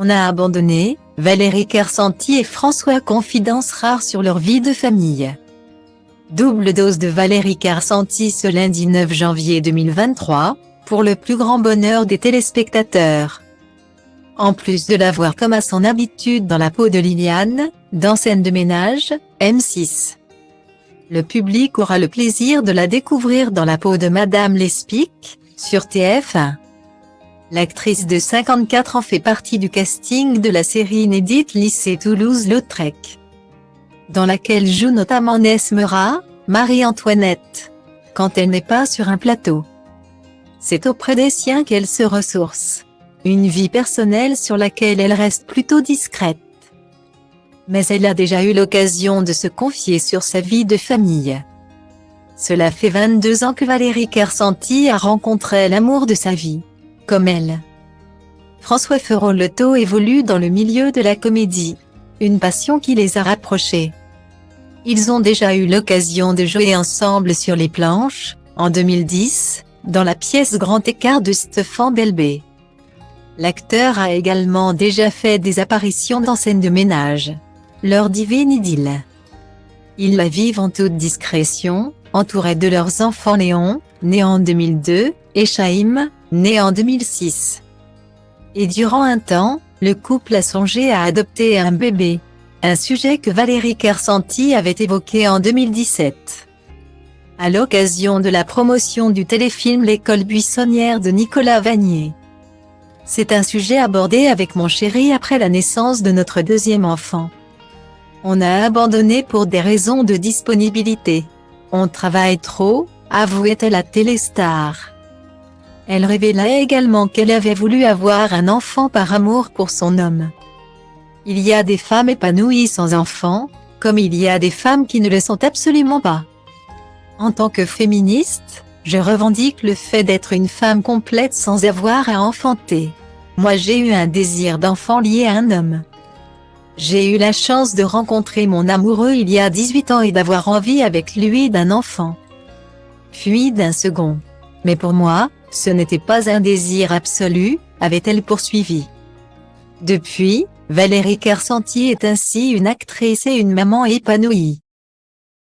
On a abandonné, Valérie Kersanti et François confidence rare sur leur vie de famille. Double dose de Valérie Kersanti ce lundi 9 janvier 2023, pour le plus grand bonheur des téléspectateurs. En plus de la voir comme à son habitude dans la peau de Liliane, dans Scène de ménage, M6. Le public aura le plaisir de la découvrir dans la peau de Madame Lespic, sur TF1. L'actrice de 54 ans fait partie du casting de la série inédite Lycée Toulouse-Lautrec, dans laquelle joue notamment Nesmera, Marie-Antoinette, quand elle n'est pas sur un plateau. C'est auprès des siens qu'elle se ressource. Une vie personnelle sur laquelle elle reste plutôt discrète. Mais elle a déjà eu l'occasion de se confier sur sa vie de famille. Cela fait 22 ans que Valérie Kersanti a rencontré l'amour de sa vie. Comme elle, François Feroleto évolue dans le milieu de la comédie, une passion qui les a rapprochés. Ils ont déjà eu l'occasion de jouer ensemble sur les planches, en 2010, dans la pièce Grand Écart de Stéphane Belbé. L'acteur a également déjà fait des apparitions dans Scène de ménage, leur divine idylle. Ils la vivent en toute discrétion, entourés de leurs enfants Léon, né en 2002, et Chaim, né en 2006. Et durant un temps, le couple a songé à adopter un bébé, un sujet que Valérie Kersanti avait évoqué en 2017. À l'occasion de la promotion du téléfilm L'école buissonnière de Nicolas Vanier. C'est un sujet abordé avec mon chéri après la naissance de notre deuxième enfant. On a abandonné pour des raisons de disponibilité. On travaille trop, avouait-elle à Téléstar. Elle révéla également qu'elle avait voulu avoir un enfant par amour pour son homme. Il y a des femmes épanouies sans enfant, comme il y a des femmes qui ne le sont absolument pas. En tant que féministe, je revendique le fait d'être une femme complète sans avoir à enfanter. Moi j'ai eu un désir d'enfant lié à un homme. J'ai eu la chance de rencontrer mon amoureux il y a 18 ans et d'avoir envie avec lui d'un enfant. Puis d'un second. Mais pour moi, ce n'était pas un désir absolu, avait-elle poursuivi. Depuis, Valérie Kersanti est ainsi une actrice et une maman épanouie.